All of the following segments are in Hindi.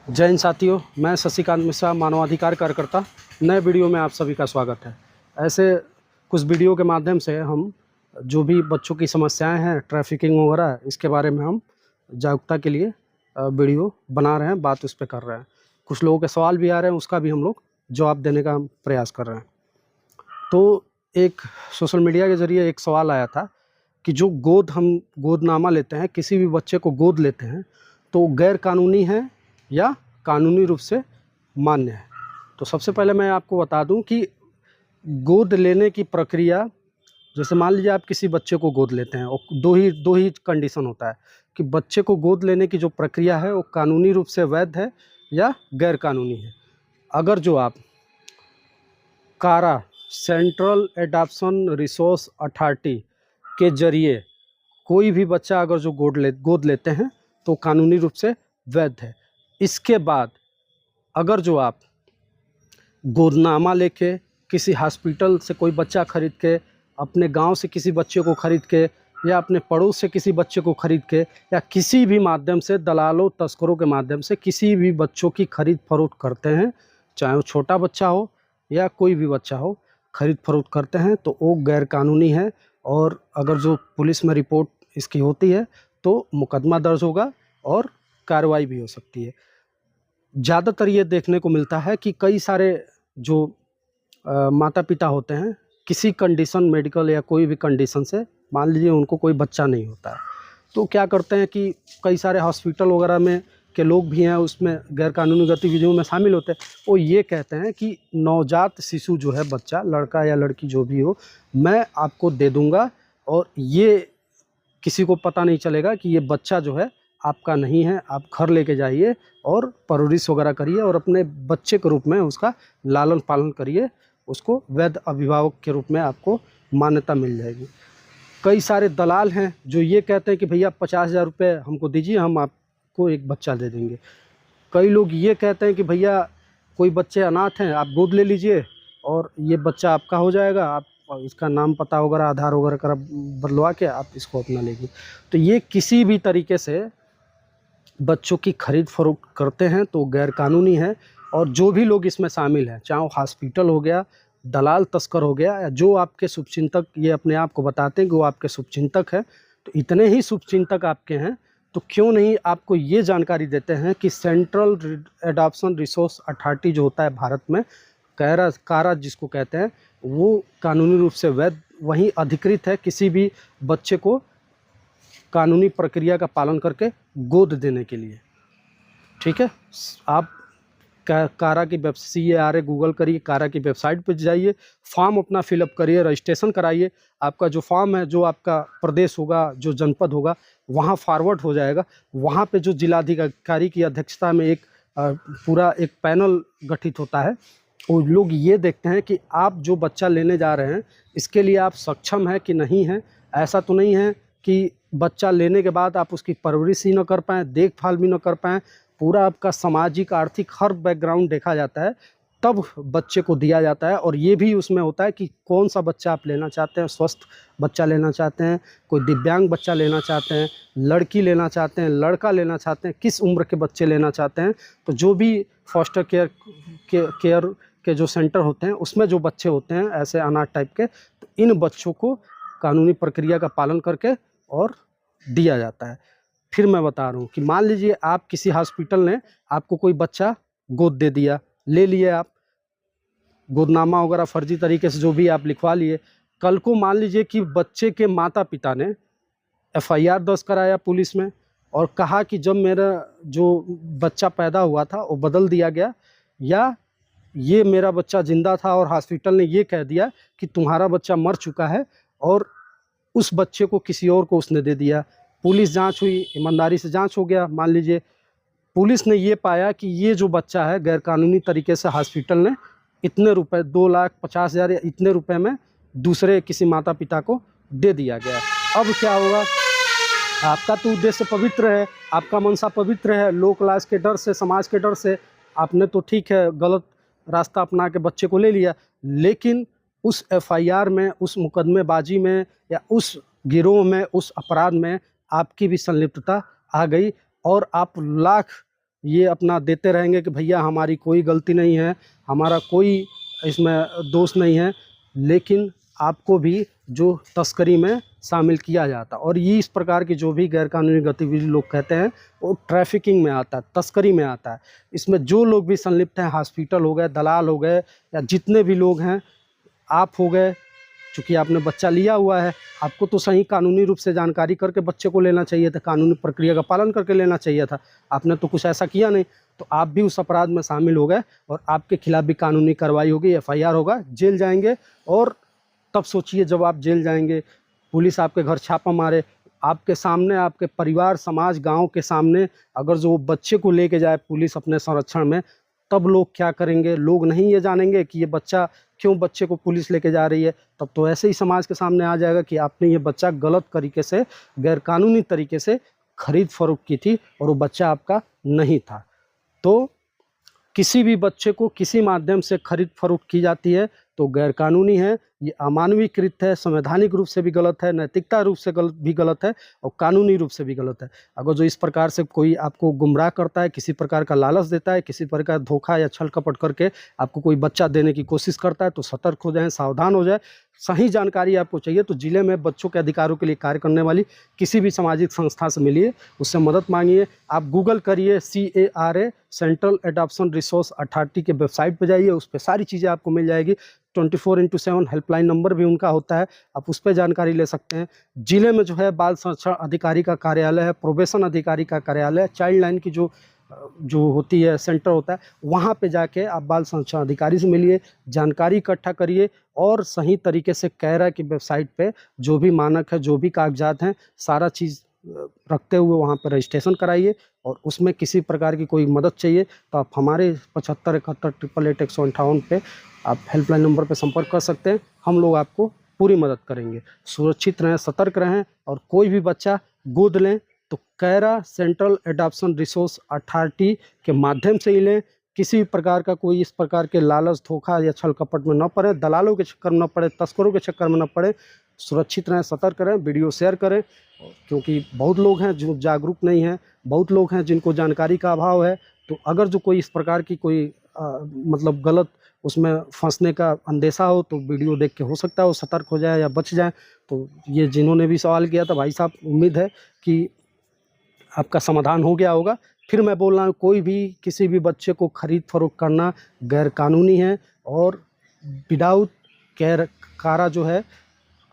जय हिंद साथियों, मैं शशिकांत मिश्रा, मानवाधिकार कार्यकर्ता। नए वीडियो में आप सभी का स्वागत है। ऐसे कुछ वीडियो के माध्यम से हम जो भी बच्चों की समस्याएं हैं, ट्रैफिकिंग वगैरह, इसके बारे में हम जागरूकता के लिए वीडियो बना रहे हैं, बात उस पर कर रहे हैं। कुछ लोगों के सवाल भी आ रहे हैं, उसका भी हम लोग जवाब देने का हम प्रयास कर रहे हैं। तो एक सोशल मीडिया के ज़रिए एक सवाल आया था कि जो हम गोदनामा लेते हैं, किसी भी बच्चे को गोद लेते हैं, तो गैर कानूनी है या कानूनी रूप से मान्य है। तो सबसे पहले मैं आपको बता दूं कि गोद लेने की प्रक्रिया, जैसे मान लीजिए आप किसी बच्चे को गोद लेते हैं, और दो ही कंडीशन होता है कि बच्चे को गोद लेने की जो प्रक्रिया है वो कानूनी रूप से वैध है या गैर कानूनी है। अगर जो आप कारा, सेंट्रल एडॉप्शन रिसोर्स अथॉरिटी के जरिए कोई भी बच्चा अगर जो गोद लेते हैं तो कानूनी रूप से वैध है। इसके बाद अगर जो आप गोदनामा लेके किसी हॉस्पिटल से कोई बच्चा खरीद के, अपने गांव से किसी बच्चे को खरीद के, या अपने पड़ोस से किसी बच्चे को खरीद के, या किसी भी माध्यम से, दलालों तस्करों के माध्यम से किसी भी बच्चों की खरीद फरोख्त करते हैं, चाहे वो छोटा बच्चा हो या कोई भी बच्चा हो, खरीद फरोख्त करते हैं, तो वो गैर कानूनी है। और अगर जो पुलिस में रिपोर्ट इसकी होती है तो मुकदमा दर्ज होगा और कार्रवाई भी हो सकती है। ज़्यादातर ये देखने को मिलता है कि कई सारे जो माता पिता होते हैं, किसी कंडीशन, मेडिकल या कोई भी कंडीशन से, मान लीजिए उनको कोई बच्चा नहीं होता है, तो क्या करते हैं कि कई सारे हॉस्पिटल वगैरह में के लोग भी हैं, उसमें गैरकानूनी गतिविधियों में शामिल होते हैं। वो ये कहते हैं कि नवजात शिशु जो है, बच्चा, लड़का या लड़की जो भी हो, मैं आपको दे दूंगा, और ये किसी को पता नहीं चलेगा कि ये बच्चा जो है आपका नहीं है, आप घर लेके जाइए और परवरिश वगैरह करिए और अपने बच्चे के रूप में उसका लालन पालन करिए, उसको वैध अभिभावक के रूप में आपको मान्यता मिल जाएगी। कई सारे दलाल हैं जो ये कहते हैं कि भैया 50,000 रुपये हमको दीजिए, हम आपको एक बच्चा दे देंगे। कई लोग ये कहते हैं कि भैया कोई बच्चे अनाथ हैं, आप गोद ले लीजिए और ये बच्चा आपका हो जाएगा, आप इसका नाम पता वगैरह, आधार वगैरह कर बदलवा के आप इसको अपना लेंगे। तो ये किसी भी तरीके से बच्चों की खरीद फरोख्त करते हैं तो गैर कानूनी है। और जो भी लोग इसमें शामिल हैं, चाहे वो हॉस्पिटल हो गया, दलाल तस्कर हो गया, या जो आपके शुभचिंतक ये अपने आप को बताते हैं कि वो आपके शुभचिंतक हैं, तो इतने ही शुभचिंतक आपके हैं, तो क्यों नहीं आपको ये जानकारी देते हैं कि सेंट्रल एडॉप्शन रिसोर्स अथॉरिटी जो होता है भारत में, कारा जिसको कहते हैं, वो कानूनी रूप से वैध, वहीं अधिकृत है किसी भी बच्चे को कानूनी प्रक्रिया का पालन करके गोद देने के लिए। ठीक है, आप कारा की CARA गूगल करिए, कारा की वेबसाइट पर जाइए, फॉर्म अपना फिलअप करिए, रजिस्ट्रेशन कराइए। आपका जो फॉर्म है, जो आपका प्रदेश होगा, जो जनपद होगा, वहाँ फॉरवर्ड हो जाएगा। वहाँ पे जो जिलाधिकारी की अध्यक्षता में एक पूरा एक पैनल गठित होता है, वो लोग ये देखते हैं कि आप जो बच्चा लेने जा रहे हैं, इसके लिए आप सक्षम हैं कि नहीं हैं। ऐसा तो नहीं है कि बच्चा लेने के बाद आप उसकी परवरिश ही न कर पाएँ, देखभाल भी न कर पाएँ, पूरा आपका सामाजिक, आर्थिक हर बैकग्राउंड देखा जाता है, तब बच्चे को दिया जाता है। और ये भी उसमें होता है कि कौन सा बच्चा आप लेना चाहते हैं, स्वस्थ बच्चा लेना चाहते हैं, कोई दिव्यांग बच्चा लेना चाहते हैं, लड़की लेना चाहते हैं, लड़का लेना चाहते हैं, किस उम्र के बच्चे लेना चाहते हैं। तो जो भी फॉस्टर केयर के जो सेंटर होते हैं, उसमें जो बच्चे होते हैं ऐसे अनाथ टाइप के, तो इन बच्चों को कानूनी प्रक्रिया का पालन करके और दिया जाता है। फिर मैं बता रहा हूँ कि मान लीजिए आप किसी हॉस्पिटल ने आपको कोई बच्चा गोद दे दिया, ले लिए आप, गोदनामा वगैरह फर्जी तरीके से जो भी आप लिखवा लिए। कल को मान लीजिए कि बच्चे के माता पिता ने FIR दर्ज कराया पुलिस में और कहा कि जब मेरा जो बच्चा पैदा हुआ था वो बदल दिया गया, या ये मेरा बच्चा जिंदा था और हॉस्पिटल ने ये कह दिया कि तुम्हारा बच्चा मर चुका है, और उस बच्चे को किसी और को उसने दे दिया। पुलिस जांच हुई, ईमानदारी से जांच हो गया, मान लीजिए पुलिस ने ये पाया कि ये जो बच्चा है गैरकानूनी तरीके से हॉस्पिटल ने इतने रुपए, 2,50,000 या इतने रुपए में दूसरे किसी माता पिता को दे दिया गया। अब क्या होगा, आपका तो उद्देश्य पवित्र है, आपका मनसा पवित्र है, लोक लाज के डर से, समाज के डर से आपने तो ठीक है गलत रास्ता अपना के बच्चे को ले लिया, लेकिन उस FIR में, उस मुकदमेबाजी में, या उस गिरोह में, उस अपराध में आपकी भी संलिप्तता आ गई, और आप लाख ये अपना देते रहेंगे कि भैया हमारी कोई गलती नहीं है, हमारा कोई इसमें दोष नहीं है, लेकिन आपको भी जो तस्करी में शामिल किया जाता है। और ये इस प्रकार की जो भी गैरकानूनी गतिविधि लोग कहते हैं वो ट्रैफिकिंग में आता है, तस्करी में आता है। इसमें जो लोग भी संलिप्त हैं, हॉस्पिटल हो गए, दलाल हो गए, या जितने भी लोग हैं, आप हो गए, चूँकि आपने बच्चा लिया हुआ है, आपको तो सही कानूनी रूप से जानकारी करके बच्चे को लेना चाहिए था, कानूनी प्रक्रिया का पालन करके लेना चाहिए था। आपने तो कुछ ऐसा किया नहीं, तो आप भी उस अपराध में शामिल हो गए और आपके खिलाफ भी कानूनी कार्रवाई होगी, FIR होगा, जेल जाएंगे। और तब सोचिए जब आप जेल जाएंगे, पुलिस आपके घर छापा मारे, आपके सामने, आपके परिवार, समाज, गांव के सामने अगर जो बच्चे को लेके जाए पुलिस अपने संरक्षण में, तब लोग क्या करेंगे? लोग नहीं ये जानेंगे कि ये बच्चा, क्यों बच्चे को पुलिस लेके जा रही है। तब तो ऐसे ही समाज के सामने आ जाएगा कि आपने ये बच्चा गलत तरीके से, गैरकानूनी तरीके से खरीद फरोख्त की थी और वो बच्चा आपका नहीं था। तो किसी भी बच्चे को किसी माध्यम से खरीद फरोख्त की जाती है तो गैरकानूनी है, ये अमानवीय कृत्य है, संवैधानिक रूप से भी गलत है, नैतिकता रूप से भी गलत है और कानूनी रूप से भी गलत है। अगर जो इस प्रकार से कोई आपको गुमराह करता है, किसी प्रकार का लालच देता है, किसी प्रकार धोखा या छल कपट करके आपको कोई बच्चा देने की कोशिश करता है, तो सतर्क हो जाएं, सावधान हो जाए। सही जानकारी आपको चाहिए तो जिले में बच्चों के अधिकारों के लिए कार्य करने वाली किसी भी सामाजिक संस्था से मिलिए, उससे मदद मांगिए। आप गूगल करिए CARA, central adoption resource authority के वेबसाइट पर जाइए, उस पर सारी चीज़ें आपको मिल जाएगी। 24x7 हेल्पलाइन नंबर भी उनका होता है, आप उस पर जानकारी ले सकते हैं। जिले में जो है बाल संरक्षण अधिकारी का कार्यालय है, प्रोबेशन अधिकारी का कार्यालय, चाइल्ड लाइन की जो होती है सेंटर होता है, वहाँ पे जाके आप बाल संरक्षण अधिकारी से मिलिए, जानकारी इकट्ठा करिए और सही तरीके से कैरा की वेबसाइट पे जो भी मानक है, जो भी कागजात हैं, सारा चीज़ रखते हुए वहाँ पर रजिस्ट्रेशन कराइए। और उसमें किसी प्रकार की कोई मदद चाहिए तो आप हमारे 75 71 888 158 पे आप हेल्पलाइन नंबर पे संपर्क कर सकते हैं, हम लोग आपको पूरी मदद करेंगे। सुरक्षित रहें, सतर्क रहें और कोई भी बच्चा गोद लें तो कैरा, सेंट्रल एडॉप्शन रिसोर्स अथॉरिटी के माध्यम से ही लें। किसी भी प्रकार का कोई इस प्रकार के लालच, धोखा या छल कपट में न पड़े, दलालों के चक्कर में न पड़े, तस्करों के चक्कर में न पड़े। सुरक्षित रहें, सतर्क रहें, वीडियो शेयर करें, क्योंकि बहुत लोग हैं जो जागरूक नहीं हैं, बहुत लोग हैं जिनको जानकारी का अभाव है। तो अगर जो कोई इस प्रकार की कोई मतलब गलत उसमें फंसने का अंदेशा हो तो वीडियो देख के हो सकता है वो सतर्क हो जाए या बच जाए। तो ये जिन्होंने भी सवाल किया था भाई साहब, उम्मीद है कि आपका समाधान हो गया होगा। फिर मैं बोल रहा हूँ, कोई भी किसी भी बच्चे को खरीद फरोख्त करना गैरकानूनी है और विदाउट कारा जो है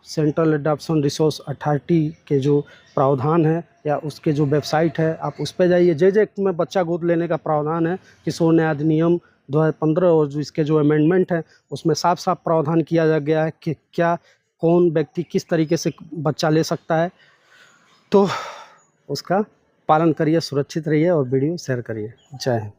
सेंट्रल एडॉप्शन रिसोर्स अथॉरिटी के जो प्रावधान है या उसके जो वेबसाइट है, आप उस पर जाइए। जे एक्ट में बच्चा गोद लेने का प्रावधान है, किशोर न्याय अधिनियम 2015 और जो इसके जो अमेंडमेंट है उसमें साफ साफ प्रावधान किया गया है कि क्या, कौन व्यक्ति किस तरीके से बच्चा ले सकता है। तो उसका पालन करिए, सुरक्षित रहिए और वीडियो शेयर करिए। जय हिंद।